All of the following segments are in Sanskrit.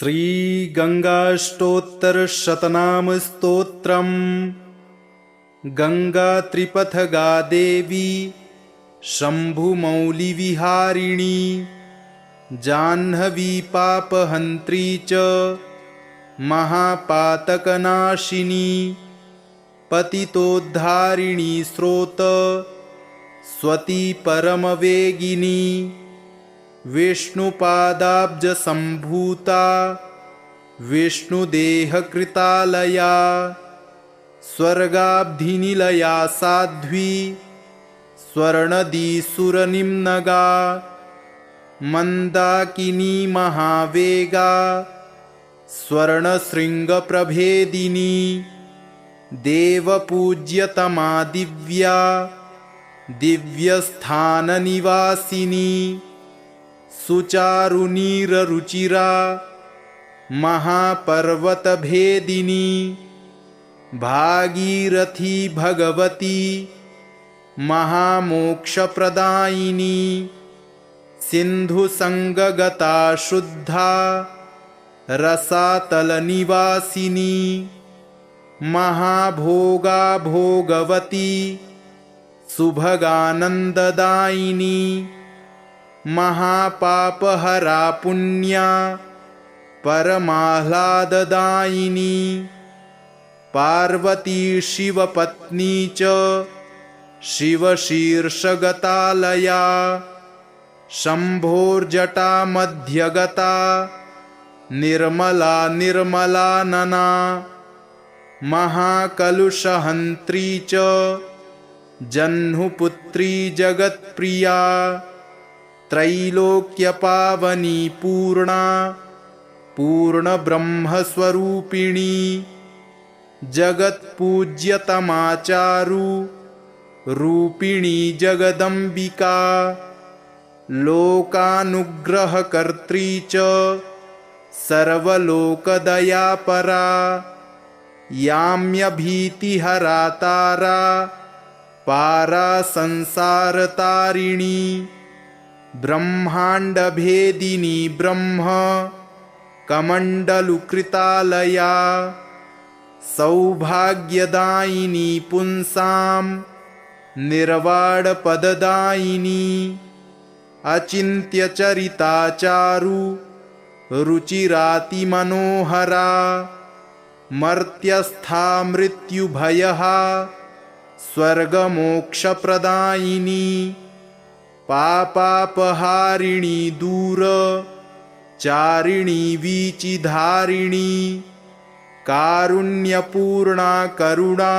श्रीगङ्गाष्टोत्तरशतनामस्तोत्रम्। गङ्गा त्रिपथगा देवी शम्भुमौलिविहारिणी, जाह्नवी पापहन्त्री च महापातकनाशिनी, पतितोद्धारिणी स्रोत स्वती परमवेगिनी, विष्णुपादाब्जसम्भूता विष्णुदेहकृतालया, स्वर्गाब्धिनिलया साध्वी स्वर्णदीसुरनिम्नगा, मन्दाकिनी महावेगा स्वर्णशृङ्गप्रभेदिनी, देवपूज्यतमा दिव्या दिव्यस्थाननिवासिनी, सुचारुनीररुचिरा महापर्वतभेदिनी, भागीरथी भगवती महामोक्षप्रदायिनी, सिन्धुसङ्गगता शुद्धा रसातलनिवासिनी, महाभोगा भोगवती सुभगानन्ददायिनी, महापापहरा पुण्या परमाह्लाददायिनी, पार्वती शिवपत्नी च शिवशीर्षगतालया, शम्भोर्जटा मध्यगता निर्मला निर्मलानना, महाकलुषहन्त्री च जह्नुपुत्री जगत्प्रिया, त्रैलोक्यपावनी पूर्णा पूर्णब्रह्मस्वरूपिणी, जगत्पूज्यतमाचारु रूपिणी जगदम्बिका, लोकानुग्रहकर्त्री च सर्वलोकदयापरा, याम्यभीतिहरा तारा पारा संसारतारिणी, ब्रह्माण्डभेदिनी ब्रह्म कमण्डलुकृतालया, सौभाग्यदायिनी पुंसां निर्वाणपददायिनी, अचिन्त्यचरिताचारु रुचिरातिमनोहरा, मर्त्यस्था मृत्युभयहा स्वर्गमोक्षप्रदायिनी, पापापहारिणी दूर चारिणी वीचिधारिणी, कारुण्यपूर्णा करुणा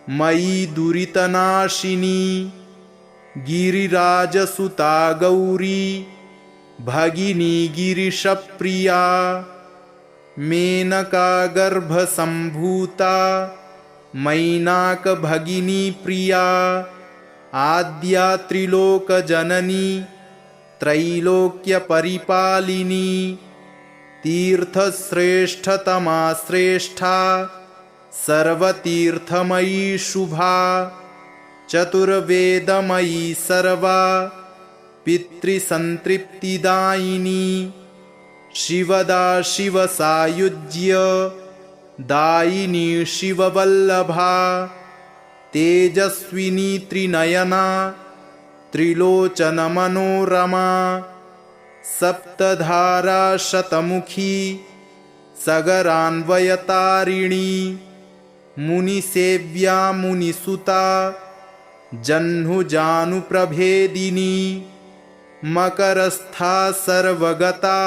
मयि दुरितनाशिनी, गिरिराजसुता गौरी भगिनी गिरिशप्रिया, मेनका गर्भसम्भूता मैनाकभगिनी प्रिया, आद्या त्रिलोकजननी त्रैलोक्यपरिपालिनी, तीर्थश्रेष्ठतमा श्रेष्ठा सर्वतीर्थमयी शुभा, चतुर्वेदमयी सर्वा पितृसन्तृप्तिदायिनी, शिवदा शिवसायुज्य दायिनी शिववल्लभा, तेजस्विनी त्रिनयना त्रिलोचनमनोरमा, सप्तधारा शतमुखी सगरान्वयतारिणी, मुनिसेव्या मुनिसुता जह्नुजानुप्रभेदिनी, मकरस्था सर्वगता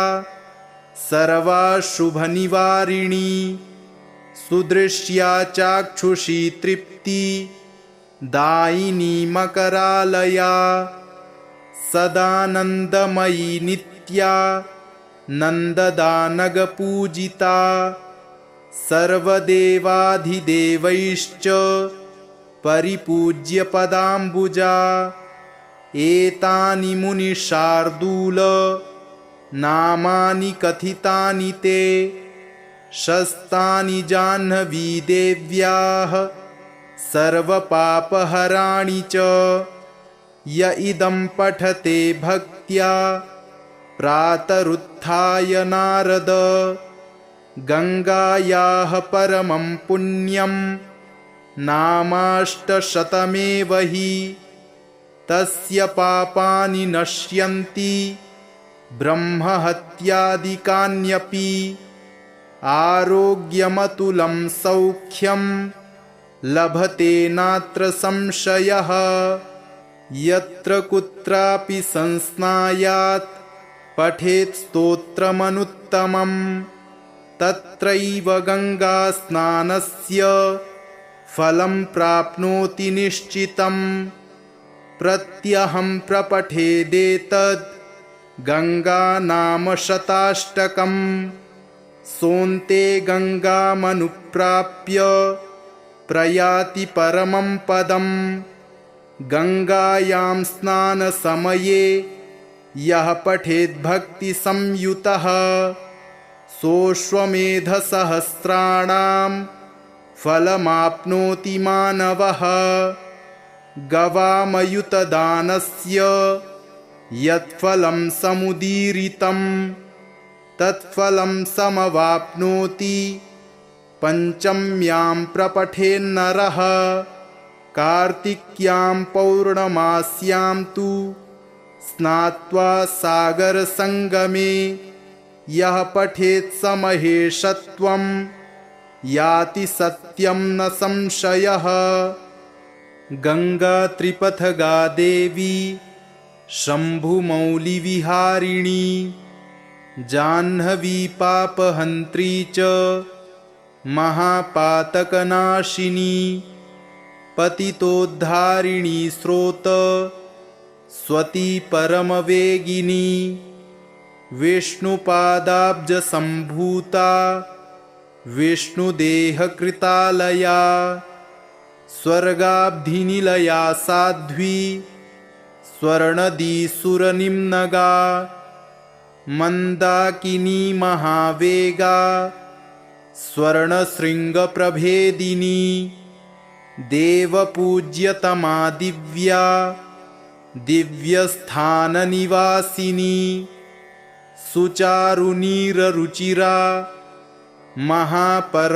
सर्वाशुभनिवारिणी, सुदृश्या चाक्षुषी तृप्ति दायिनी मकरालया, सदानन्दमयी नित्या नन्ददानगपूजिता, सर्वदेवाधिदेवैश्च परिपूज्यपदाम्बुजा, एतानि मुनिशार्दूल नामानि कथितानि ते, शस्तानि जाह्नवी देव्याः सर्वपापहराणि च, य इदं पठते भक्त्या प्रातरुत्थाय नारद गंगायाः परमं पुण्यं नामाष्टशतमेव हि तस्य पापानि नश्यन्ति ब्रह्महत्यादिकान्यपि आरोग्यमतुलं सौख्यं लभते नात्र संशयः यत्र कुत्रापि संस्नायात् पठेत् स्तोत्रमनुत्तमं तत्रैव गंगास्नानस्य फलं प्राप्नोति निश्चितम् प्रत्यहं प्रपठेदेतद् गंगानामशताष्टकम् सोऽन्ते गंगामनुप्राप्य प्रयाति परमं पदम् गंगायां स्नानसमये यः पठेद्भक्तिसंयुतः सोऽश्वमेधसहस्राणां फलमाप्नोति मानवः गवामयुतदानस्य यत्फलं समुदीरितं तत्फलं समवाप्नोति पंचम्यां प्रपठेन्नरः कार्तिक्यां पौर्णमास्यां तु स्नात्वा सागरसंगमे यः पठेत् समहेशत्वं याति सत्यं न संशयः गंगा त्रिपथगा देवी शंभुमौलिविहारिणी जाह्नवी पापहन्त्री च महापातकनाशिनी पतितोद्धारिणी स्रोत स्वती परमवेगिनी विष्णुपादाब्जसम्भूता विष्णुदेहकृतालया स्वर्गाब्धिनिलया साध्वी स्वर्णदीसुरनिम्नगा मन्दाकिनी महावेगा स्वर्णशृङ्गप्रभेदिनी देवपूज्यतमा दिव्या दिव्यस्थाननिवासिनी सुचारुनीररुचिरा महापर्वतभेदिनी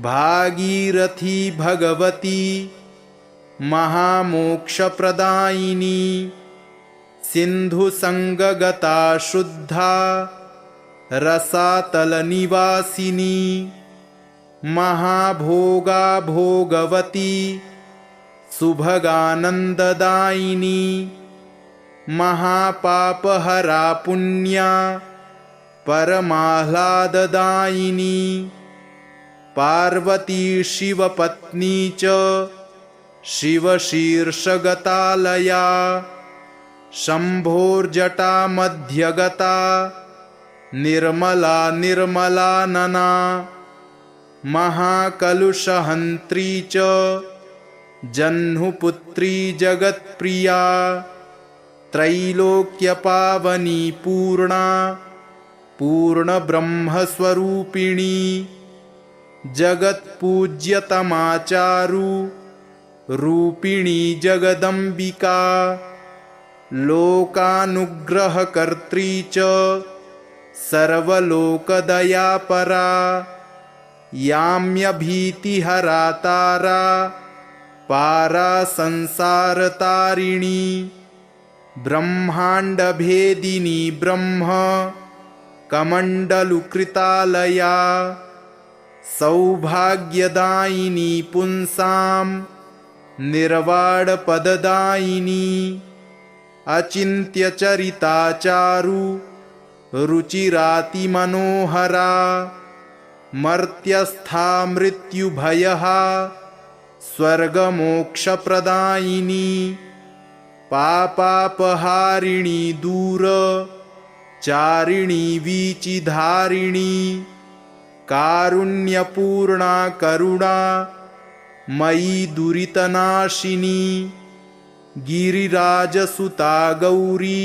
भागीरथी भगवती महामोक्षप्रदायिनी सिन्धुसंगगता शुद्धा रसातलनिवासिनी महाभोगा भोगवती सुभगानन्ददायिनी महापापहरा पुण्या परमाह्लाददायिनी पार्वती शिवपत्नी च शिवशीर्षगतालया शम्भोर्जटा मध्यगता निर्मला निर्मलानना महाकलुषहन्त्री च जह्नुपुत्री जगत्प्रिया त्रैलोक्यपावनी पूर्णा पूर्णब्रह्मस्वरूपिणी जगत्पूज्यतमाचारु रूपिणी जगदम्बिका लोकानुग्रहकर्त्री च सर्वलोकदयापरा याम्यभीतिहरा तारा पारा संसारतारिणी ब्रह्माण्डभेदिनी ब्रह्म कमण्डलुकृतालया सौभाग्यदायिनी पुंसां निर्वाणपददायिनी अचिन्त्यचरिताचारु रुचिरातिमनोहरा मर्त्यस्था मृत्युभयहा स्वर्गमोक्षप्रदायिनी पापापहारिणी दूर चारिणी वीचिधारिणी कारुण्यपूर्णा करुणा मयि दुरितनाशिनी गिरिराजसुता गौरी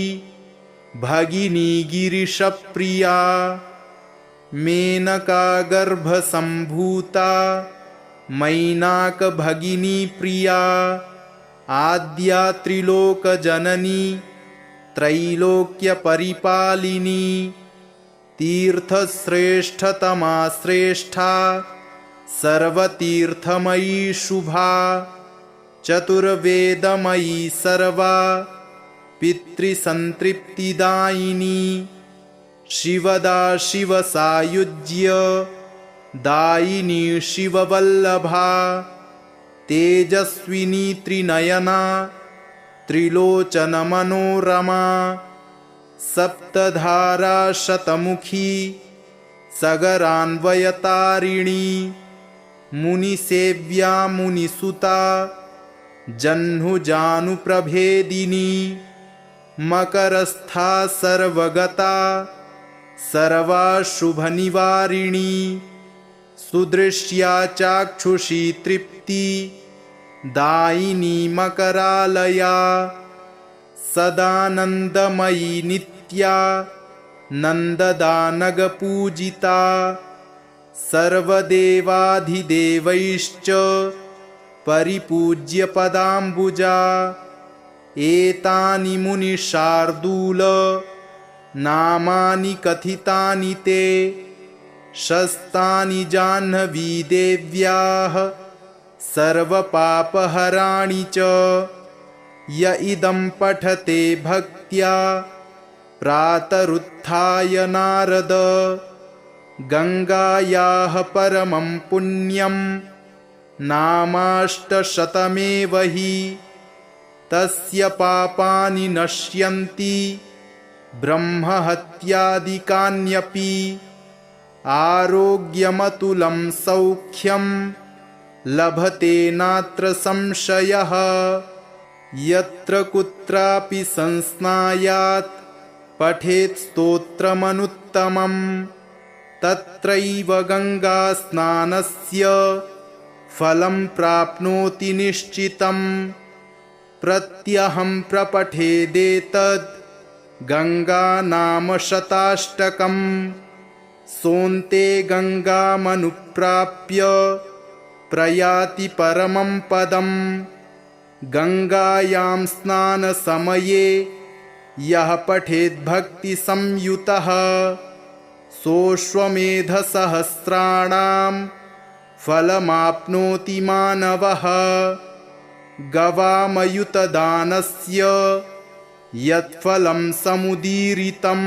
भगिनी गिरिशप्रिया मेनका गर्भसम्भूता मैनाकभगिनी प्रिया आद्या त्रिलोकजननी त्रैलोक्यपरिपालिनी तीर्थश्रेष्ठतमा श्रेष्ठा सर्वतीर्थमयी शुभा चतुर्वेदमयी सर्वा पितृसंतृप्तिदायिनी शिवदा शिवसायुज्य दायिनी शिववल्लभा तेजस्विनी त्रिनयना त्रिलोचनमनोरमा सप्तधारा शतमुखी सगरान्वयतारिणी मुनिसेव्या मुनिसुता जह्नुजानुप्रभेदिनी मकरस्था सर्वगता सर्वाशुभनिवारिणी सुदृश्या चाक्षुषी तृप्ति दायिनी मकरालया सदानन्दमयी नित्या नन्ददानगपूजिता सर्वदेवाधिदेवैश्च परिपूज्य पदाम्बुजा एतानि मुनिशार्दूल नामानि कथितानि ते शस्तानि जाह्नवी देव्याः सर्वपापहराणि च य इदं पठते भक्त्या प्रातरुत्थाय नारद गंगायाः परमं पुण्यं नामाष्टशतमेव हि तस्य पापानि नश्यन्ति ब्रह्महत्यादिकान्यपि आरोग्यमतुलं सौख्यं लभते नात्र संशयः यत्र कुत्रापि संस्नायात् पठेत् स्तोत्रमनुत्तमं तत्रैव गंगास्नानस्य फलं प्राप्नोति निश्चितं प्रत्यहं प्रपठेदेतद् गंगानाम शताष्टकं सोऽन्ते गंगामनुप्राप्य प्रयाति परमं पदं गंगायां स्नानसमये यः पठेद्भक्तिसंयुतः सोऽश्वमेधसहस्राणां फलमाप्नोति मानवः गवामयुतदानस्य यत्फलं समुदीरितं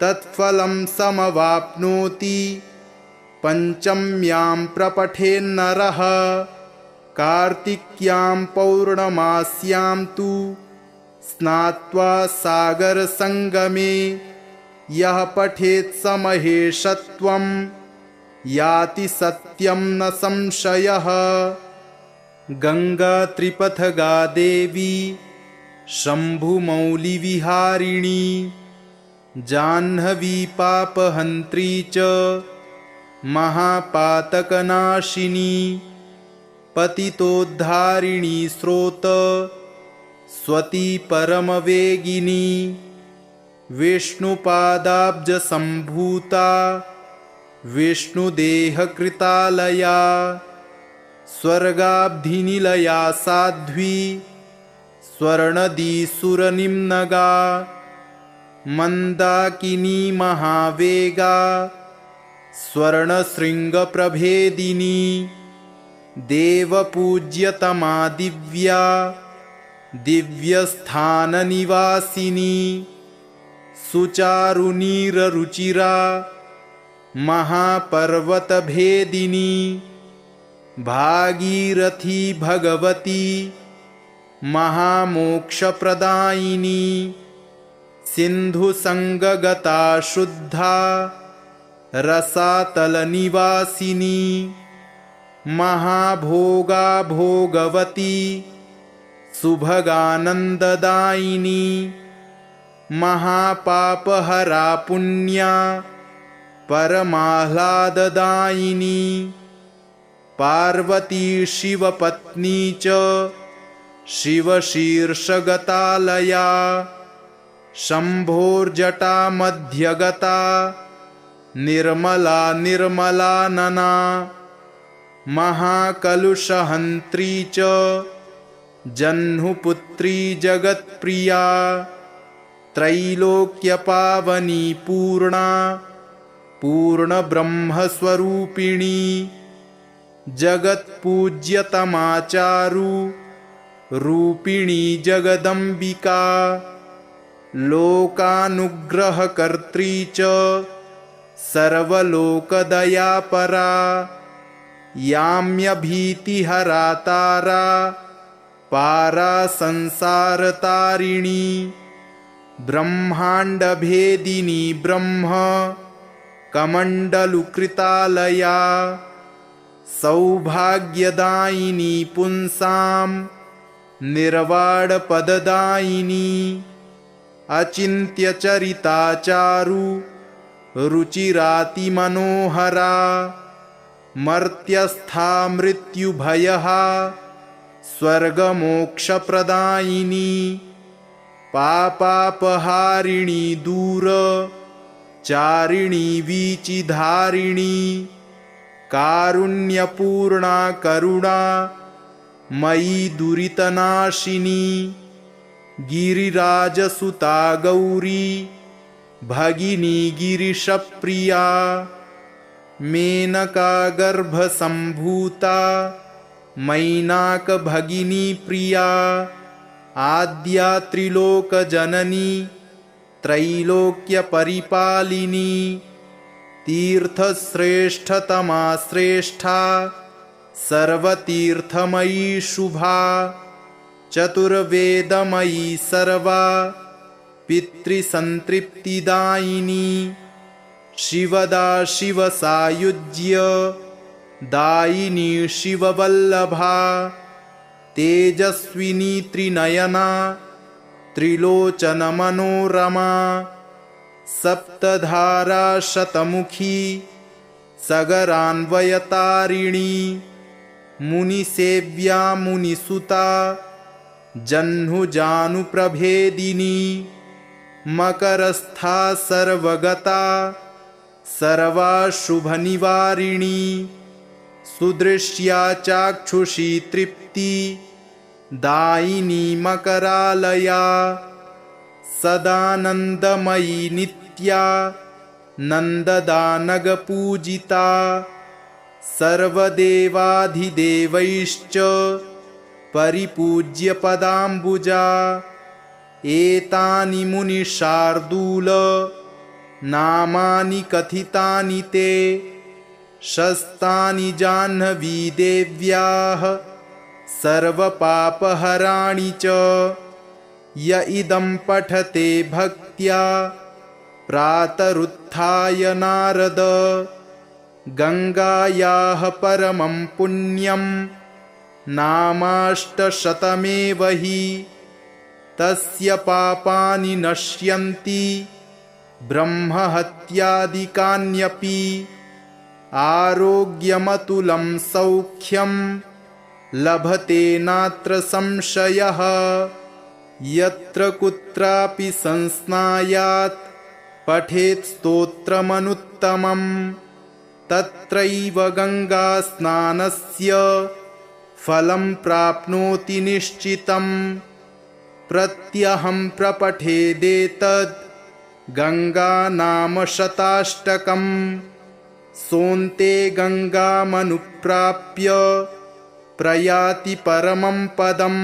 तत्फलं समवाप्नोति पञ्चम्यां प्रपठेन्नरः कार्तिक्यां पौर्णमास्यां तु स्नात्वा सागरसंगमे यः पठेत् समहेशत्वं याति सत्यं न संशयः गंगा त्रिपथगा देवी शंभुमौलिविहारिणी जाह्नवी पापहन्त्री च महापातकनाशिनी पतितोद्धारिणी स्रोत स्वती परमवेगिनी विष्णुपादाब्जसम्भूता विष्णुदेहकृतालया स्वर्गाब्धिनिलया साध्वी स्वर्णदीसुरनिम्नगा मन्दाकिनी महावेगा स्वर्णशृङ्गप्रभेदिनी देवपूज्यतमा दिव्या दिव्यस्थाननिवासिनी सुचारुनीररुचिरा महापर्वतभेदिनी भागीरथी भगवती महामोक्षप्रदायिनी सिन्धुसंगगता शुद्धा रसातलनिवासिनी महाभोगा भोगवती सुभगानन्ददायिनी महापापहरा पुण्या परमाह्लाददायिनी पार्वती शिवपत्नी च शिवशीर्षगतालया शम्भोर्जटा मध्यगता निर्मला निर्मलानना महाकलुषहन्त्री च जह्नुपुत्री जगत्प्रिया त्रैलोक्यपावनी पूर्णा पूर्णब्रह्मस्वरूपिणी जगत्पूज्यतमाचारु रूपिणी जगदम्बिका लोकानुग्रहकर्त्री च सर्वलोकदयापरा याम्यभीतिहरा तारा पारा संसारतारिणी ब्रह्माण्डभेदिनी ब्रह्म कमण्डलुकृतालया सौभाग्यदायिनी पुंसां निर्वाणपददायिनी अचिन्त्यचरिताचारु रुचिरातिमनोहरा मर्त्यस्था मृत्युभयहा स्वर्गमोक्षप्रदायिनी पापापहारिणी दूर चारिणी वीचिधारिणी कारुण्यपूर्णा करुणा मयि दुरितनाशिनी गिरिराजसुता गौरी भगिनी गिरिशप्रिया मेनका गर्भसम्भूता मैनाकभगिनी प्रिया आद्या त्रिलोकजननी त्रैलोक्यपरिपालिनी तीर्थश्रेष्ठतमा श्रेष्ठा सर्वतीर्थमयी शुभा चतुर्वेदमयी सर्वा पितृसंतृप्तिदायिनी शिवदा शिवसायुज्य दायिनी शिववल्लभा तेजस्विनी त्रिनयना त्रिलोचनमनोरमा सप्तधारा शतमुखी सगरान्वयतारिणी मुनिसेव्या मुनिसुता जह्नुजानुप्रभेदिनी मकरस्था सर्वगता सर्वाशुभनिवारिणी सुदृश्या चाक्षुषी तृप्ति दायिनी मकरालया सदानन्दमयी नित्या नन्ददानगपूजिता सर्वदेवाधिदेवैश्च परिपूज्यपदाम्बुजा एतानि मुनिशार्दूल नामानि कथितानि ते शस्तानि जाह्नवी देव्याः सर्वपापहराणि च य इदं पठते भक्त्या प्रातरुत्थाय नारद गङ्गायाः परमं पुण्यं नामाष्टशतमेव हि तस्य पापानि नश्यन्ति ब्रह्महत्यादिकान्यपि आरोग्यमतुलं सौख्यं लभते नात्र संशयः यत्र कुत्रापि संस्नायात् पठेत् स्तोत्रमनुत्तमं तत्रैव गङ्गास्नानस्य फलं प्राप्नोति निश्चितं प्रत्यहं प्रपठेदेतद् गङ्गानामशताष्टकं सोऽन्ते गङ्गामनुप्राप्य प्रयाति परमं पदं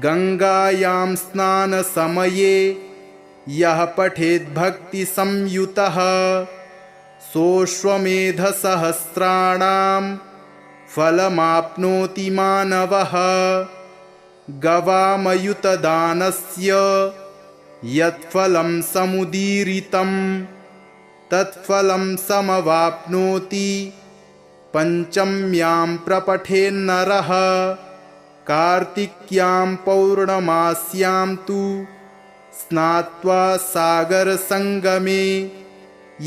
गङ्गायां स्नानसमये यः पठेद्भक्तिसंयुतः सोऽश्वमेधसहस्राणां फलमाप्नोति मानवः गवामयुतदानस्य यत्फलं समुदीरितं तत्फलं समवाप्नोति पञ्चम्यां प्रपठेन्नरः कार्तिक्यां पौर्णमास्यां तु स्नात्वा सागरसङ्गमे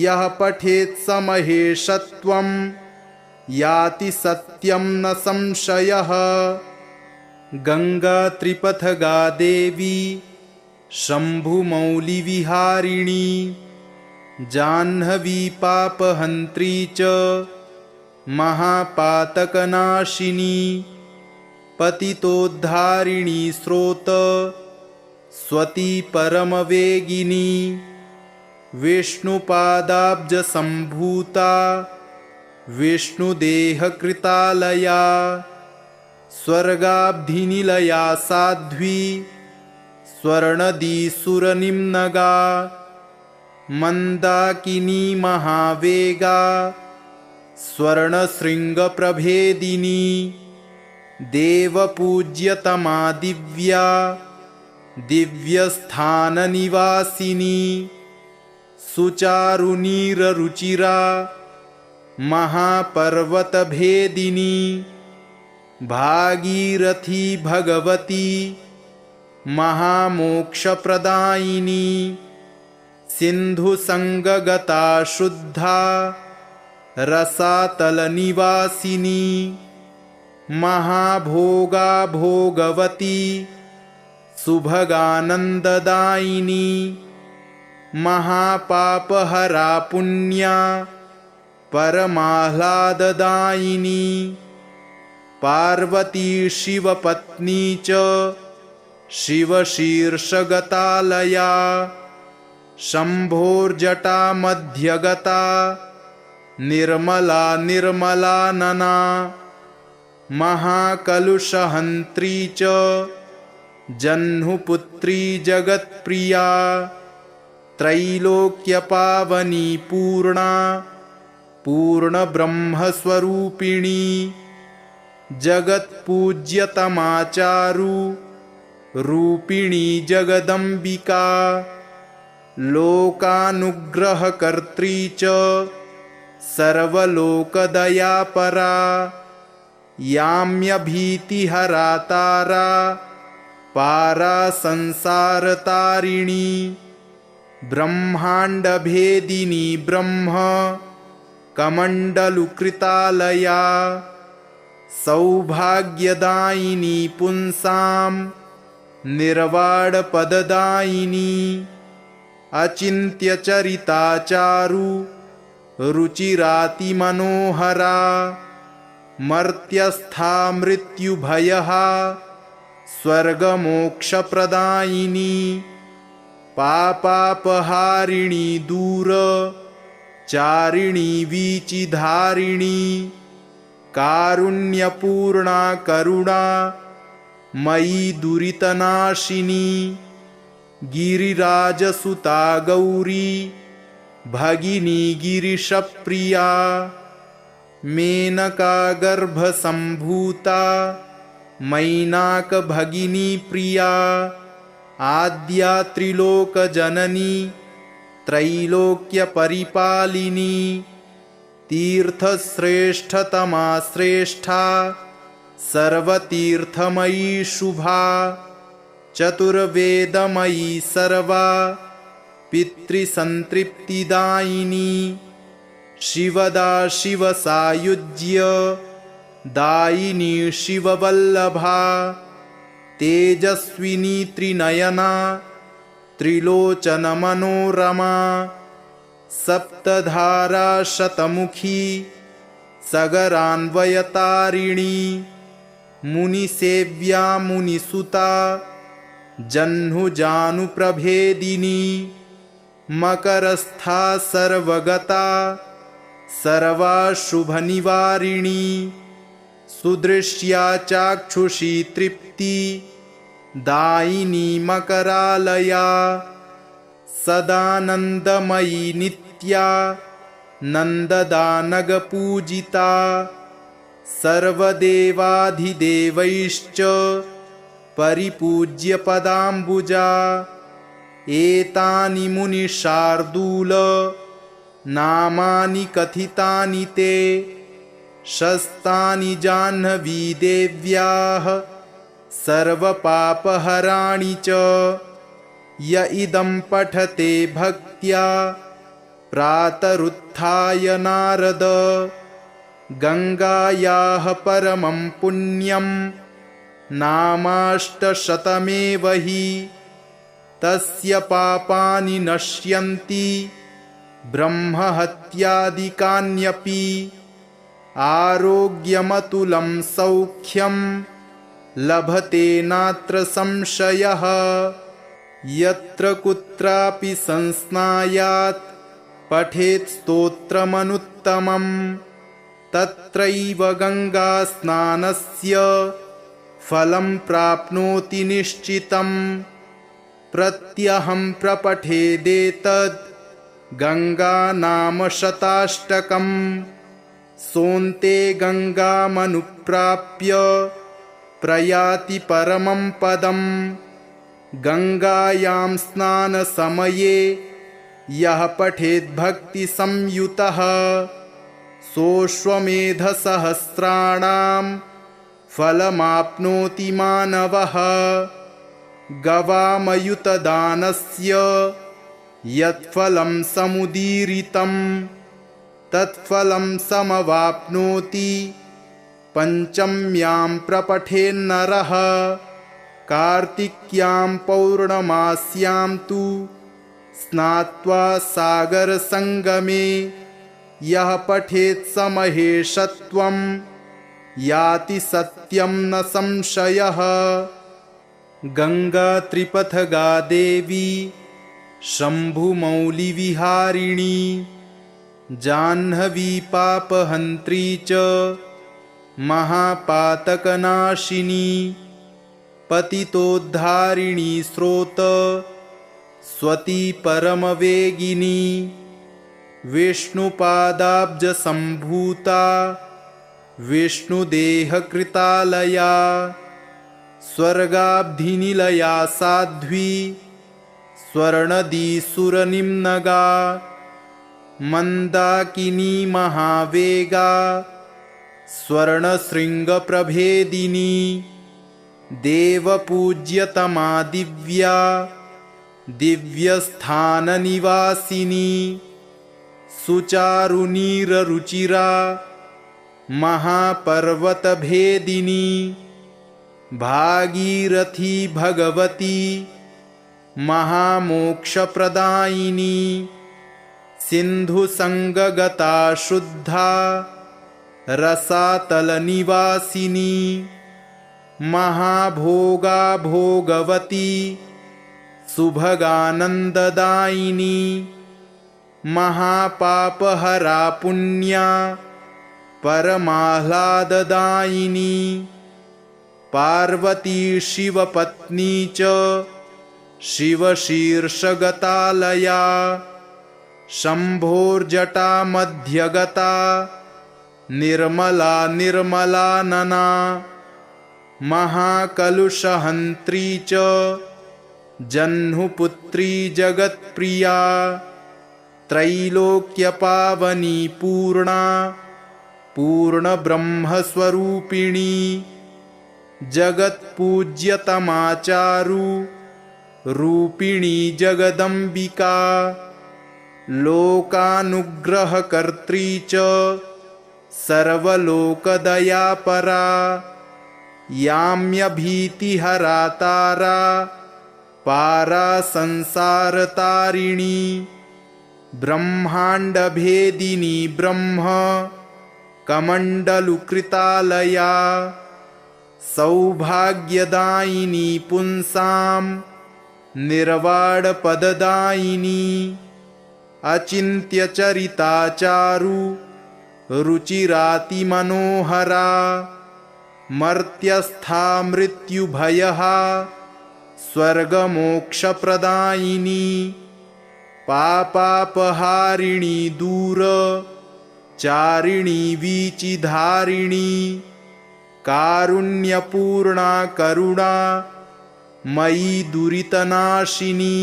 यः पठेत् समहेशत्वं याति सत्यं न संशयः गंगा त्रिपथगा देवी शंभुमौलिविहारिणी जाह्नवी पापहन्त्री च महापातकनाशिनी पतितोद्धारिणी स्रोत स्वती परमवेगिनी विष्णुपादाब्जसम्भूता विष्णुदेहकृतालया स्वर्गाब्धिनिलया साध्वी स्वर्णदीसुरनिम्नगा मन्दाकिनी महावेगा स्वर्णशृङ्गप्रभेदिनी देवपूज्यतमा दिव्या दिव्यस्थाननिवासिनी सुचारुनीररुचिरा महापर्वतभेदिनी भागीरथी भगवती महामोक्षप्रदायिनी सिन्धुसङ्गगता शुद्धा रसातलनिवासिनी महाभोगा भोगवती सुभगानन्ददायिनी महापापहरा पुण्या परमाह्लाददायिनी पार्वती शिवपत्नी च शिवशीर्षगतालया शम्भोर्जटा मध्यगता निर्मला निर्मलानना महाकलुषहन्त्री च जह्नुपुत्री जगत्प्रिया त्रैलोक्यपावनी पूर्णा पूर्णब्रह्मस्वरूपिणी जगत्पूज्यतमाचारु रूपिणी जगदम्बिका लोकानुग्रहकर्त्री च सर्वलोकदयापरा याम्यभीतिहरा तारा पारा संसारतारिणी ब्रह्माण्डभेदिनी ब्रह्म कमण्डलुकृतालया सौभाग्यदायिनी पुंसां निर्वाणपददायिनी अचिन्त्यचरिताचारु रुचिरातिमनोहरा मर्त्यस्था मृत्युभयहा स्वर्गमोक्षप्रदायिनी पापापहारिणी दूर चारिणी वीचिधारिणी कारुण्यपूर्णा करुणा मयि दुरितनाशिनी गिरिराजसुता गौरी भगिनी गिरिशप्रिया मेनका गर्भसम्भूता मैनाकभगिनी प्रिया आद्या त्रिलोकजननी त्रैलोक्यपरिपालिनी तीर्थश्रेष्ठतमा श्रेष्ठा सर्वतीर्थमयी शुभा चतुर्वेदमयी सर्वा पितृसंतृप्तिदायिनी शिवदा शिवसायुज्य दायिनी शिववल्लभा तेजस्विनी त्रिनयना त्रिलोचनमनोरमा सप्तधारा शतमुखी सगरान्वयतारिणी मुनिसेव्या मुनिसुता जह्नुजानुप्रभेदिनी मकरस्था सर्वगता सर्वाशुभनिवारिणी सुदृश्या चाक्षुषी तृप्ति दायिनी मकरालया सदानन्दमयी नित्या नन्ददानगपूजिता सर्वदेवाधिदेवैश्च परिपूज्यपदाम्बुजा एतानि मुनिशार्दूल नामानि कथितानि ते शस्तानि जाह्नवी देव्याः सर्वपापहराणि च य इदं पठते भक्त्या प्रातरुत्थाय नारद गंगायाः परमं पुण्यं नामाष्टशतमेव हि तस्य पापानि नश्यन्ति ब्रह्महत्यादिकान्यपि आरोग्यमतुलं सौख्यं लभते नात्र संशयः। यत्र कुत्रापि संस्नायात् पठेत् स्तोत्रमनुत्तमम् तत्रैव गङ्गास्नानस्य फलं प्राप्नोति निश्चितम्। प्रत्यहं प्रपठेदेतद् गङ्गानाम शताष्टकम्। सोऽन्ते गङ्गामनुप्राप्य प्रयाति परमं पदम्। गङ्गायां स्नानसमये यः पठेद्भक्तिसंयुतः सोऽश्वमेधसहस्राणां फलमाप्नोति मानवः। गवामयुतदानस्य यत्फलं समुदीरितं तत्फलं समवाप्नोति पञ्चम्यां प्रपठेन्नरः। कार्तिक्यां पौर्णमास्यां तु स्नात्वा सागरसङ्गमे यः पठेत् समहेशत्वं याति सत्यं न संशयः। गंगा त्रिपथगा देवी शम्भुमौलिविहारिणी जाह्नवी पापहन्त्री च महापातकनाशिनी पतितोद्धारिणी स्रोत स्वती परमवेगिनी विष्णुपादाब्जसम्भूता विष्णुदेहकृतालया स्वर्गाब्धिनिलया साध्वी स्वर्णदीसुरनिम्नगा मन्दाकिनी महावेगा स्वर्णशृङ्गप्रभेदिनी देवपूज्यतमा दिव्या दिव्यस्थाननिवासिनी सुचारुनीररुचिरा महापर्वतभेदिनी भागीरथी भगवती महामोक्षप्रदायिनी सिन्धुसङ्गगता शुद्धा रसातलनिवासिनी महाभोगा भोगवती सुभगानन्ददायिनी महापापहरा पुण्या परमाह्लाददायिनी पार्वती शिवपत्नी च शिवशीर्षगतालया शम्भोर्जटा मध्यगता निर्मला निर्मलानना महाकलुषहन्त्री च जह्नुपुत्री जगत्प्रिया त्रैलोक्यपावनी पूर्णा पूर्णब्रह्मस्वरूपिणी जगत्पूज्यतमाचारु रूपिणी जगदम्बिका लोकानुग्रहकर्त्री च सर्वलोकदयापरा याम्यभीतिहरा तारा पारा संसारतारिणी ब्रह्माण्डभेदिनी ब्रह्म कमण्डलुकृतालया सौभाग्यदायिनी पुंसां निर्वाणपददायिनी अचिन्त्यचरिताचारु रुचिरातिमनोहरा मर्त्यस्था मृत्युभयहा स्वर्गमोक्षप्रदायिनी पापापहारिणी दूर चारिणी वीचिधारिणी कारुण्यपूर्णा करुणा मयि दुरितनाशिनी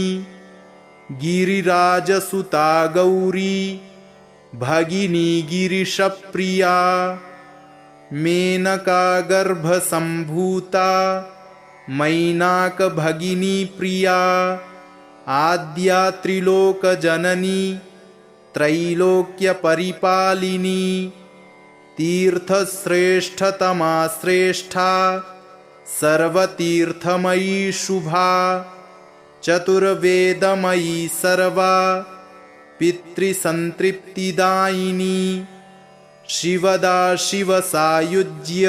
गिरिराजसुता गौरी भगिनी गिरिशप्रिया मेनका गर्भसम्भूता मैनाकभगिनी प्रिया आद्या त्रिलोकजननी त्रैलोक्यपरिपालिनी तीर्थश्रेष्ठतमा श्रेष्ठा सर्वतीर्थमयी शुभा चतुर्वेदमयी सर्वा पितृसंतृप्तिदायिनी शिवदा शिवसायुज्य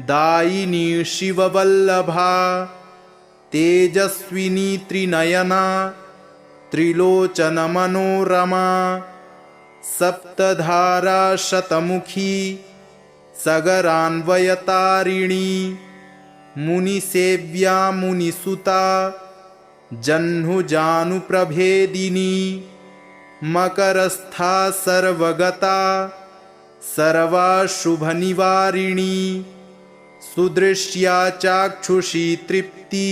दायिनी शिववल्लभा तेजस्विनी त्रिनयना त्रिलोचनमनोरमा सप्तधारा शतमुखी सगरान्वयतारिणी मुनिसेव्या मुनिसुता जह्नुजानुप्रभेदिनी मकरस्था सर्वगता सर्वाशुभनिवारिणी सुदृश्या चाक्षुषी तृप्ति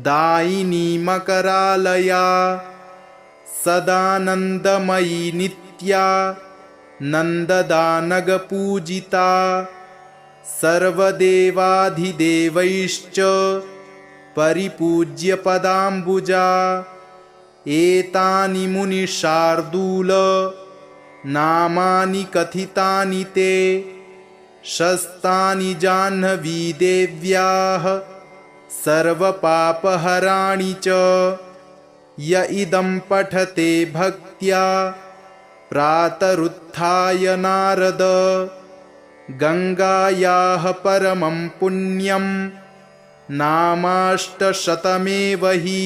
दायिनी मकरालया सदानन्दमयी नित्या नन्ददानगपूजिता सर्वदेवाधिदेवैश्च परिपूज्य पदाम्बुजा एतानि मुनिशार्दूल नामानि कथितानि ते शस्तानि जाह्नवी देव्याः सर्वपापहराणि च य इदं पठते भक्त्या प्रातरुत्थाय नारद गङ्गायाः परमं पुण्यं नामाष्टशतमेव हि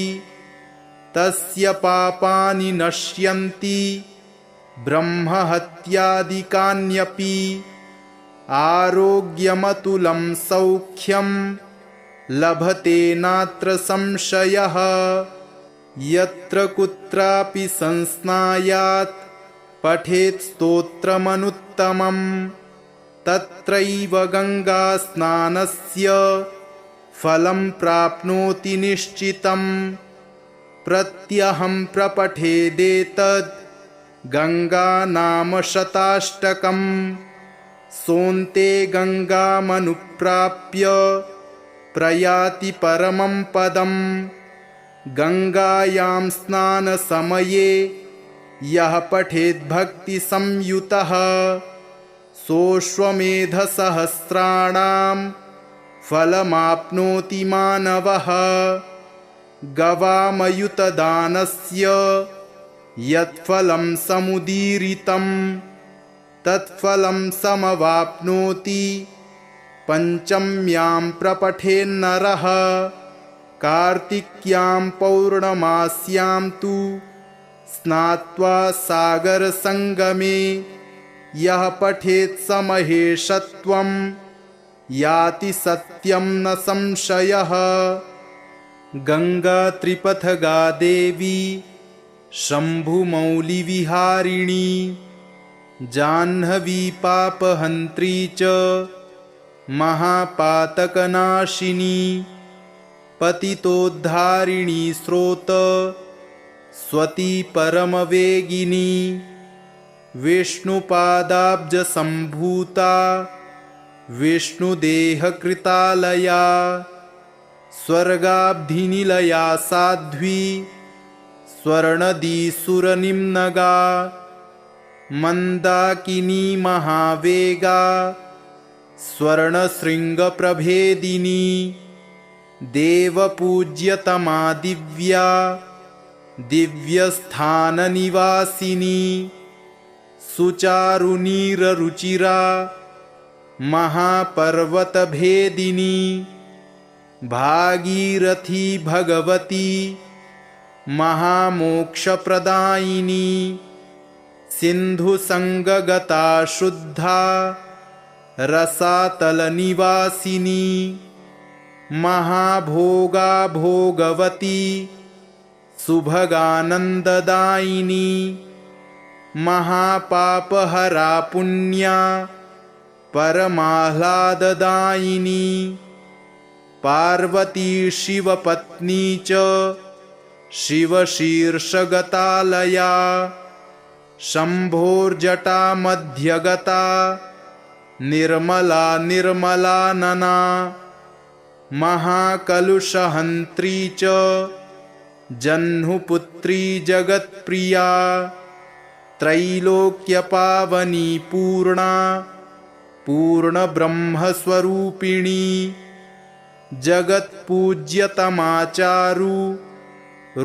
तस्य पापानि नश्यन्ति ब्रह्महत्यादिकान्यपि आरोग्यमतुलं सौख्यं लभते नात्र संशयः यत्र कुत्रापि संस्नायात् पठेत् स्तोत्रमनुत्तमं तत्रैव गङ्गास्नानस्य फलं प्राप्नोति निश्चितम् प्रत्यहं प्रपठेदेतद् गङ्गानामशताष्टकम् सोऽन्ते गङ्गामनुप्राप्य प्रयाति परमं पदम् गङ्गायां स्नानसमये यः पठेद्भक्तिसंयुतः सोऽश्वमेधसहस्राणां फलमाप्नोति मानवः गवामयुतदानस्य यत्फलं समुदीरितं तत्फलं समवाप्नोति पञ्चम्यां प्रपठेन्नरः कार्तिक्यां पौर्णमास्यां तु स्नात्वा सागरसङ्गमे यः पठेत् समहेशत्वं याति सत्यं न संशयः गंगा त्रिपथगा देवी शंभुमौलिविहारिणी जाह्नवी पापहन्त्री च महापातकनाशिनी पतितोद्धारिणी स्रोत स्वती परमवेगिनी विष्णुपादाब्जसम्भूता विष्णुदेहकृतालया स्वर्गाब्धिनिलया साध्वी स्वर्णदीसुरनिम्नगा मन्दाकिनी महावेगा स्वर्णशृङ्गप्रभेदिनी देवपूज्यतमा दिव्या दिव्यस्थाननिवासिनी सुचारुनीररुचिरा महापर्वतभेदिनी भागीरथी भगवती महामोक्षप्रदायिनी सिन्धुसङ्गगता शुद्धा रसातलनिवासिनी महाभोगा भोगवती सुभगानन्ददायिनी महापापहरा पुण्या परमाह्लाददायिनी पार्वती शिवपत्नी च शिवशीर्षगतालया शम्भोर्जटा मध्यगता निर्मला निर्मलानना महाकलुषहन्त्री च जह्नुपुत्री जगत्प्रिया त्रैलोक्यपावनी पूर्णा पूर्णब्रह्मस्वरूपिणी जगत्पूज्यतमाचारु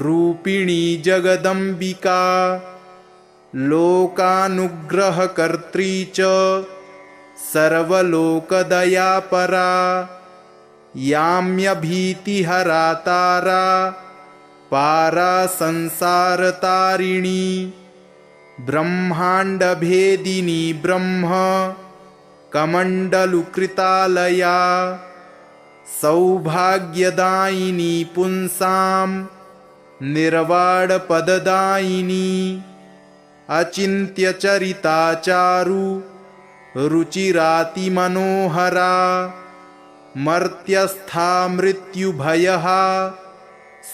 रूपिणी जगदम्बिका लोकानुग्रहकर्त्री च सर्वलोकदयापरा याम्यभीतिहरा तारा पारा संसारतारिणी ब्रह्माण्डभेदिनी ब्रह्म कमण्डलुकृतालया सौभाग्यदायिनी पुंसां निर्वाणपददायिनी अचिन्त्यचरिता चारु रुचिरातिमनोहरा मर्त्यस्था मृत्युभयहा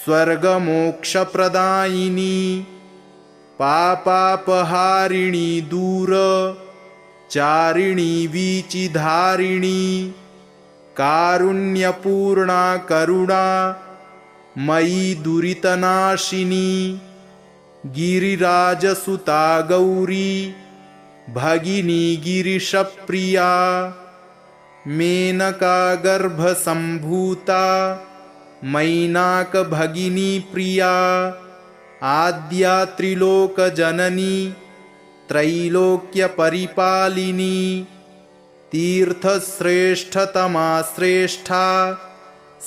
स्वर्गमोक्षप्रदायिनी पापापहारिणी दूर चारिणी वीचिधारिणी कारुण्यपूर्णा करुणा मयि दुरितनाशिनी गिरिराजसुता गौरी भगिनी गिरिशप्रिया मेनका गर्भसम्भूता मैनाकभगिनी प्रिया आद्या त्रिलोकजननी त्रैलोक्यपरिपालिनी तीर्थश्रेष्ठतमा श्रेष्ठा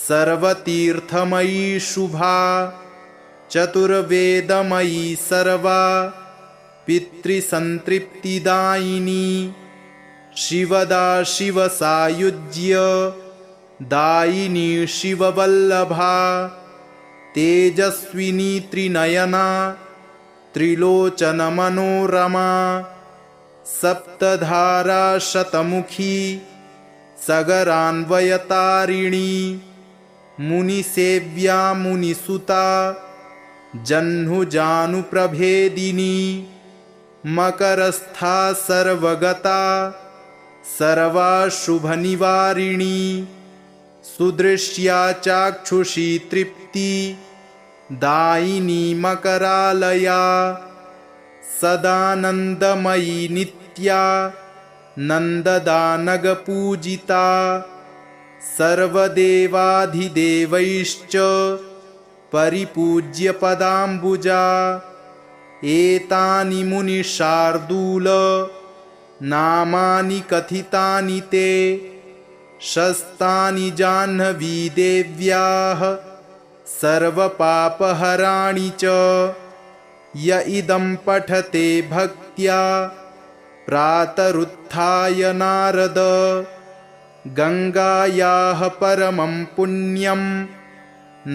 सर्वतीर्थमयी शुभा चतुर्वेदमयी सर्वा पितृसंतृप्तिदायिनी शिवदा शिवसायुज्य दायिनी शिववल्लभा तेजस्विनी त्रिनयना त्रिलोचनमनोरमा सप्तधारा शतमुखी सगरान्वयतारिणी मुनिसेव्या मुनिसुता जह्नुजानुप्रभेदिनी मकरस्था सर्वगता सर्वाशुभनिवारिणी सुदृश्या चाक्षुषी तृप्ति दायिनी मकरालया सदानन्दमयी नित्या नन्ददानगपूजिता सर्वदेवाधिदेवैश्च परिपूज्यपदाम्बुजा एतानि मुनिशार्दूल नामानि कथितानि ते शस्तानि जाह्नवी देव्याः सर्वपापहराणि च य इदं पठते भक्त्या प्रातरुत्थाय नारद गंगायाः परमं पुण्यं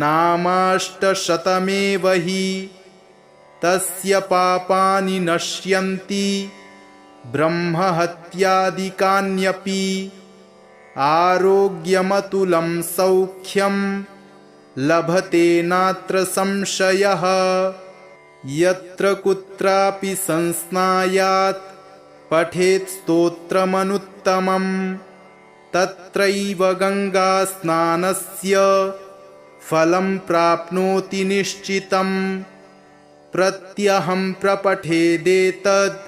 नामाष्टशतमेव हि तस्य पापानि नश्यन्ति ब्रह्महत्यादिकान्यपि आरोग्यमतुलं सौख्यं लभते नात्र संशयः यत्र कुत्रापि संस्नायात् पठेत् स्तोत्रमनुत्तमं तत्रैव गंगास्नानस्य फलं प्राप्नोति निश्चितम् प्रत्यहं प्रपठेदेतद्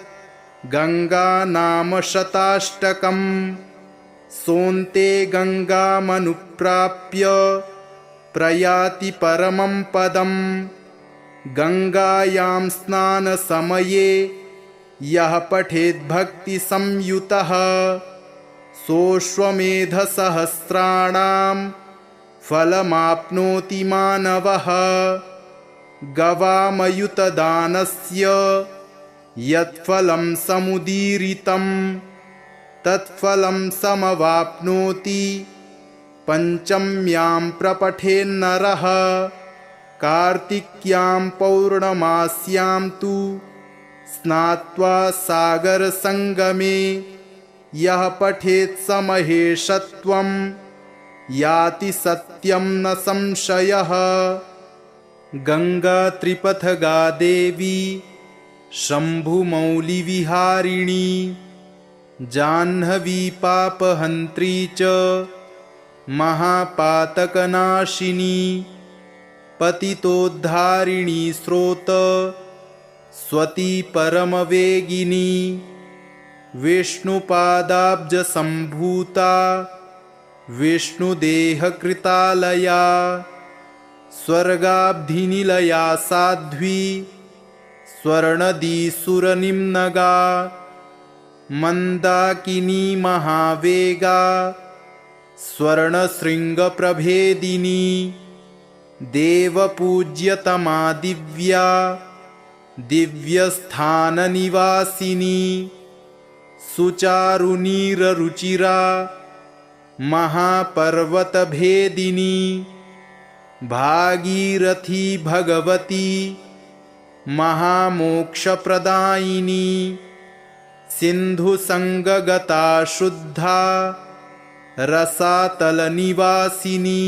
गंगानामशताष्टकम् सोऽन्ते गंगामनुप्राप्य प्रयाति परमं पदम् गंगायां स्नानसमये यः पठेद्भक्तिसंयुतः सोऽश्वमेधसहस्राणां फलमाप्नोति मानवः गवामयुतदानस्य यत्फलं समुदीरितं तत्फलं समवाप्नोति पञ्चम्यां प्रपठेन्नरः कार्तिक्यां पौर्णमास्यां तु स्नात्वा सागरसंगमे यः पठेत् समहेशत्वं याति सत्यं न संशयः गंगा त्रिपथगा देवी शंभुमौलिविहारिणी जाह्नवी पापहन्त्री च महापातकनाशिनी पतितोद्धारिणी स्रोत स्वती परमवेगिनी विष्णुपादाब्जसम्भूता विष्णुदेहकृतालया स्वर्गाब्धिनिलया साध्वी स्वर्णदीसुरनिम्नगा मंदाकिनी महावेगा स्वर्णशृङ्गप्रभेदिनी देवपूज्यतमा दिव्या दिव्यस्थाननिवासिनी सुचारुनीररुचिरा महापर्वतभेदिनी भागीरथी भगवती महामोक्षप्रदायिनी सिन्धुसङ्गगता शुद्धा रसातलनिवासिनी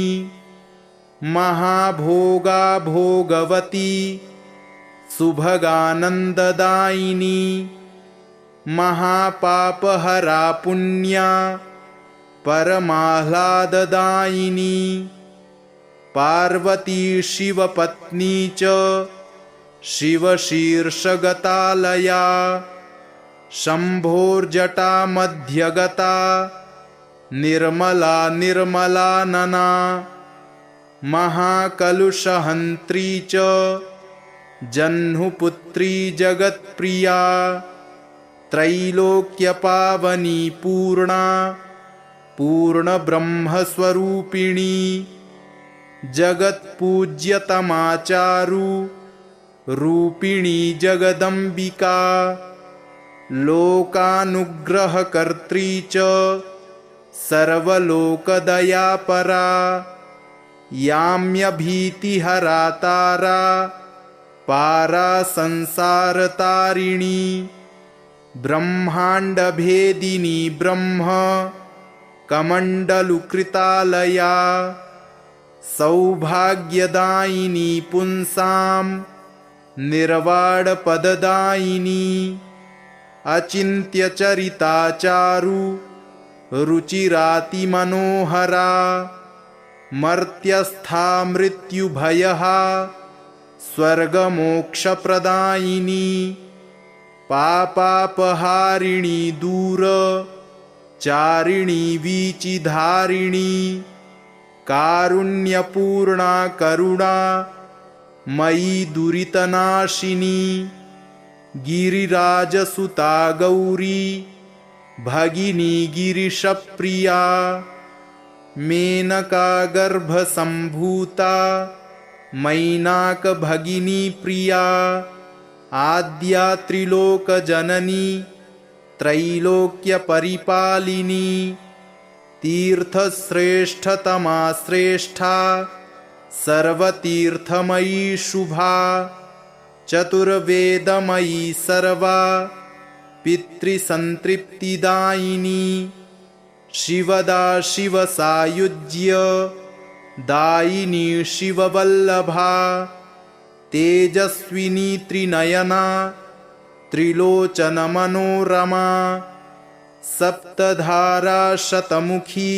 महाभोगा भोगवती सुभगानन्ददायिनी महापापहरा पुण्या परमाह्लाददायिनी पार्वती शिवपत्नी च शिवशीर्षगतालया शम्भोर्जटा मध्यगता निर्मला निर्मलानना महाकलुषहन्त्री च जह्नुपुत्री जगत्प्रिया त्रैलोक्यपावनी पूर्णा पूर्णब्रह्मस्वरूपिणी जगत्पूज्यतमाचारु रूपिणी जगदम्बिका लोकानुग्रहकर्त्री च सर्वलोकदयापरा याम्यभीतिहरा तारा पारा संसारतारिणी ब्रह्माण्डभेदिनी ब्रह्म कमण्डलुकृतालया सौभाग्यदायिनी पुंसां निर्वाणपददायिनी अचिन्त्यचरिताचारु रुचिरातिमनोहरा मर्त्यस्था मृत्युभयहा स्वर्गमोक्षप्रदायिनी पापापहारिणी दूर चारिणी वीचिधारिणी कारुण्यपूर्णा करुणा मयि दुरितनाशिनी गिरिराजसुता गौरी भगिनी गिरिशप्रिया मेनका गर्भसम्भूता मैनाकभगिनी प्रिया आद्या त्रिलोकजननी त्रैलोक्यपरिपालिनी तीर्थश्रेष्ठतमा श्रेष्ठा सर्वतीर्थमयी शुभा चतुर्वेदमयी सर्वा पितृसंतृप्तिदायिनी शिवदा शिवसायुज्य दायिनी शिववल्लभा तेजस्विनी त्रिनयना त्रिलोचनमनोरमा सप्तधारा शतमुखी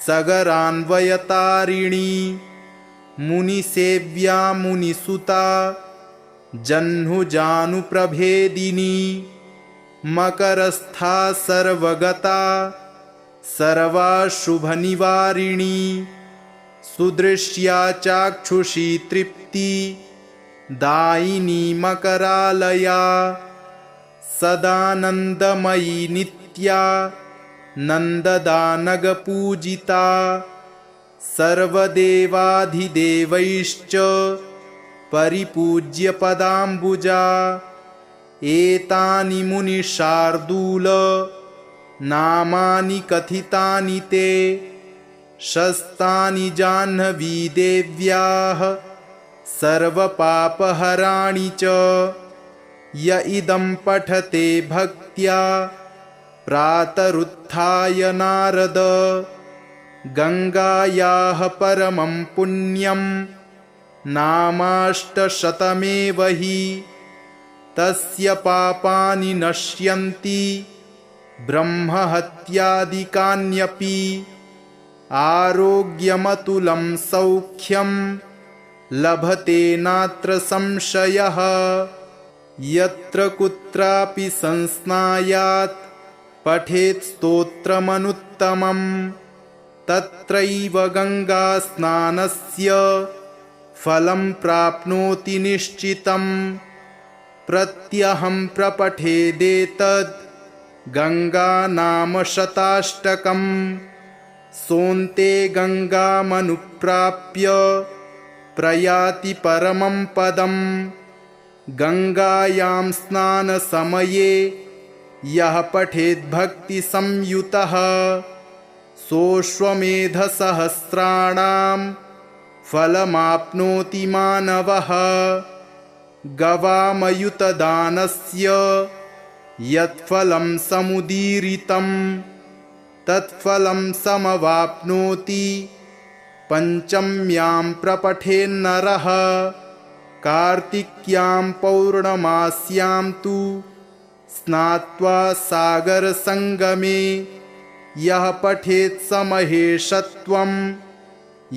सगरान्वयतारिणी मुनिसेव्या मुनिसुता जह्नुजानुप्रभेदिनी मकरस्था सर्वगता सर्वाशुभनिवारिणी सुदृश्या चाक्षुषी तृप्ति दायिनी मकरालया सदानन्दमयी नित्या नन्ददानगपूजिता सर्वदेवाधिदेवैश्च परिपूज्यपदाम्बुजा एतानि मुनिशार्दूल नामानि कथितानि ते शस्तानि जाह्नवी देव्याः सर्वपापहराणि च य इदं पठते भक्त्या प्रातरुत्थाय नारद गंगायाः परमं पुण्यं नामाष्टशतमेव हि तस्य पापानि नश्यन्ति ब्रह्महत्यादिकान्यपि आरोग्यमतुलं सौख्यं लभते नात्र संशयः यत्र कुत्रापि संस्नायात् पठेत् स्तोत्रमनुत्तमं तत्रैव गंगास्नानस्य फलं प्राप्नोति निश्चितम् प्रत्यहं प्रपठेदेतद् गंगा नाम शताष्टकम् सोऽन्ते गङ्गामनुप्राप्य प्रयाति परमं पदम्। गङ्गायां स्नानसमये यः पठेद्भक्तिसंयुतः सोऽश्वमेधसहस्राणां फलमाप्नोति मानवः। गवामयुतदानस्य यत्फलं समुदीरितं तत्फलं समवाप्नोति पञ्चम्यां प्रपठेन्नरः। कार्तिक्यां पौर्णमास्यां तु स्नात्वा सागरसङ्गमे यः पठेत् स महेशत्वं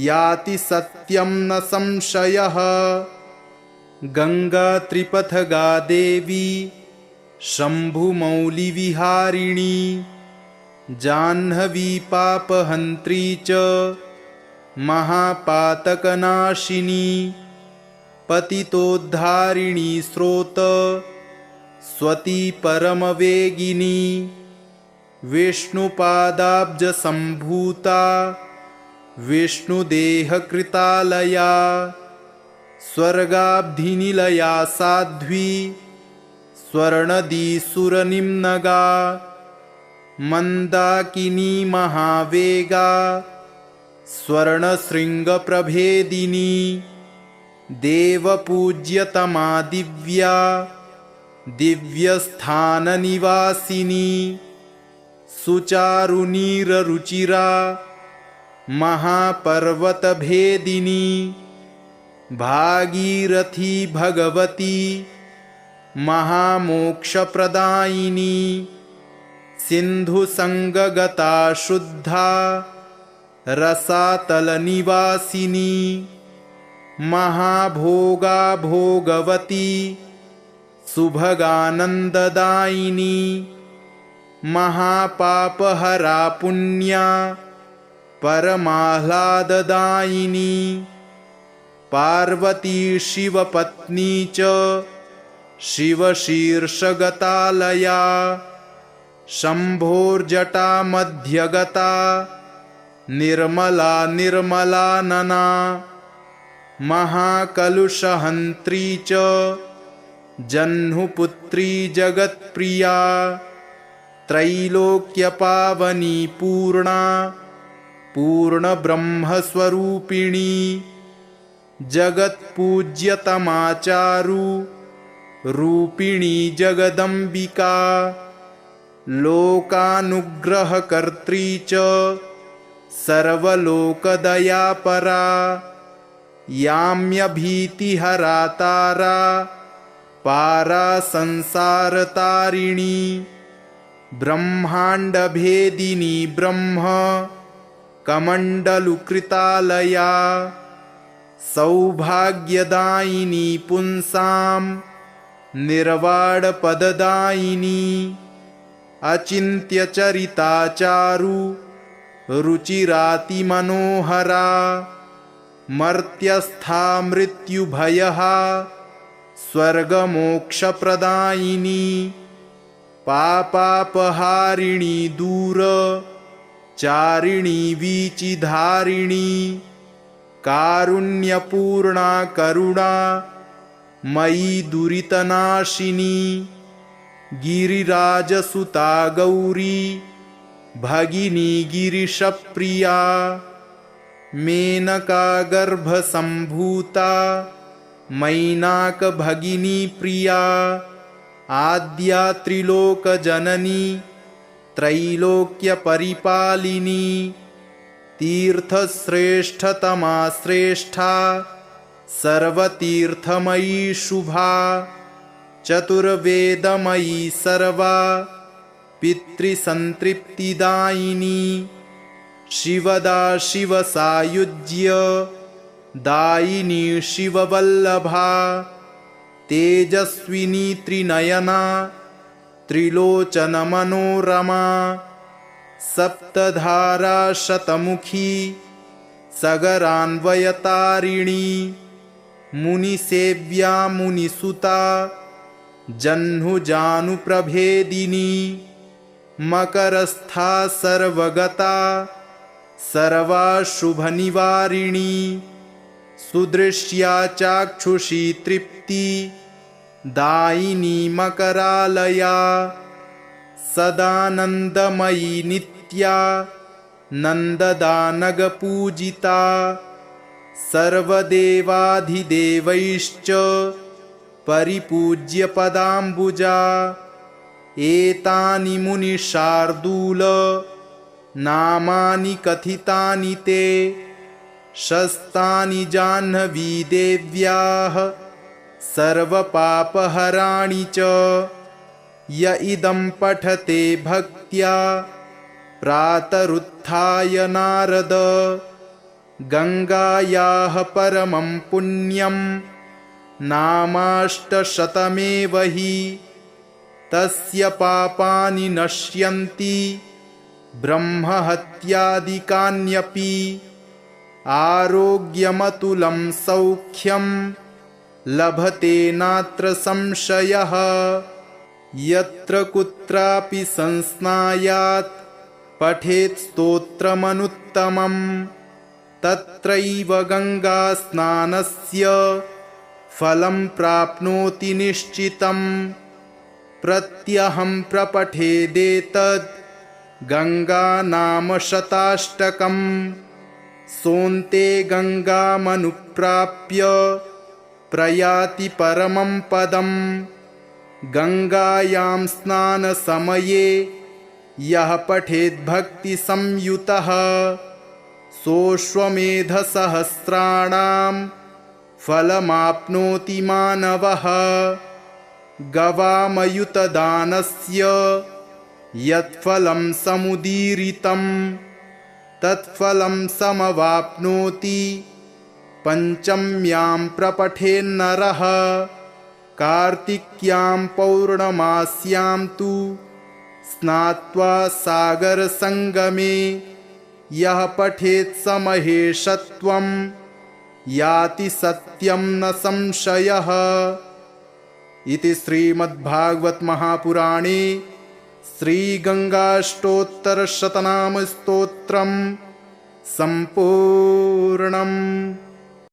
याति सत्यं न संशयः। गंगा त्रिपथगा देवी शम्भुमौलिविहारिणी जाह्नवी पापहन्त्री च महापातकनाशिनी पतितोद्धारिणी स्रोत स्वती परमवेगिनी विष्णुपादाब्जसम्भूता विष्णुदेहकृतालया स्वर्गाब्धिनिलया साध्वी स्वर्णदीसुरनिम्नगा मन्दाकिनी महावेगा स्वर्णशृङ्गप्रभेदिनी देवपूज्यतमा दिव्या दिव्यस्थाननिवासिनी सुचारुनीररुचिरा महापर्वतभेदिनी भागीरथी भगवती महामोक्षप्रदायिनी सिन्धुसङ्गगता शुद्धा रसातलनिवासिनी महाभोगा भोगवती सुभगानन्ददायिनी महापापहरा पुण्या परमाह्लाददायिनी पार्वती शिवपत्नी च शिवशीर्षगतालया शम्भोर्जटा मध्यगता निर्मला निर्मलानना महाकलुषहन्त्री च जह्नुपुत्री जगत्प्रिया त्रैलोक्यपावनी पूर्णा पूर्णब्रह्मस्वरूपिणी जगत्पूज्यतमाचारु रूपिणी जगदम्बिका लोकानुग्रहकर्त्री च सर्वलोकदयापरा याम्यभीतिहरा तारा पारा संसारतारिणी ब्रह्माण्डभेदिनी ब्रह्म कमण्डलुकृतालया सौभाग्यदायिनी पुंसां निर्वाणपददायिनी अचिन्त्यचरिताचारु रुचिरातिमनोहरा मर्त्यस्था मृत्युभयहा स्वर्गमोक्षप्रदायिनी पापापहारिणी दूर चारिणी वीचिधारिणी कारुण्यपूर्णा करुणा मयि दुरितनाशिनी गिरिराजसुता गौरी भगिनी गिरिशप्रिया मेनका गर्भसम्भूता मैनाकभगिनी प्रिया आद्या त्रिलोकजननी त्रैलोक्यपरिपालिनी तीर्थश्रेष्ठतमा श्रेष्ठा सर्वतीर्थमयी शुभा चतुर्वेदमयी सर्वा पितृसंतृप्तिदायिनी शिवदा शिवसायुज्य दायिनी शिववल्लभा तेजस्विनी त्रिनयना त्रिलोचनमनोरमा सप्तधारा शतमुखी सगरान्वयतारिणी मुनिसेव्या मुनिसुता जह्नुजानुप्रभेदिनी मकरस्था सर्वगता सर्वाशुभनिवारिणी सुदृश्या चाक्षुषी तृप्ति दायिनी मकरालया सदानन्दमयी नित्या नन्ददानगपूजिता सर्वदेवाधिदेवैश्च परिपूज्य पदाम्बुजा एतानि मुनिशार्दूल नामानि कथितानि ते शस्तानि जाह्नवी देव्याः सर्वपापहराणि च य इदं पठते भक्त्या प्रातरुत्थाय नारद गंगायाः परमं पुण्यं नामाष्टशतमेव हि तस्य पापानि नश्यन्ति ब्रह्महत्यादिकान्यपि आरोग्यमतुलं सौख्यं लभते नात्र संशयः यत्र कुत्रापि संस्नायात् पठेत् स्तोत्रमनुत्तमम् तत्रैव गंगास्नानस्य फलं प्राप्नोति निश्चितम् प्रत्यहं प्रपठेदेतद् गंगानामशताष्टकम् सोऽन्ते गंगामनुप्राप्य प्रयाति परमं पदम् गंगायां स्नानसमये यः पठेद्भक्तिसंयुतः सोऽश्वमेधसहस्राणां फलमाप्नोति मानवः गवामयुतदानस्य यत्फलं समुदीरितं तत्फलं समवाप्नोति पंचम्यां प्रपठेन्नरः कार्तिक्यां पौर्णमास्यां तु स्नात्वा सागरसंगमे यः पठेत् समहेशत्वं याति सत्यं न संशयः। इति श्रीमद्भागवत महापुराणे श्रीगंगाष्टोत्तरशतनाम स्तोत्रम् सम्पूर्णम्।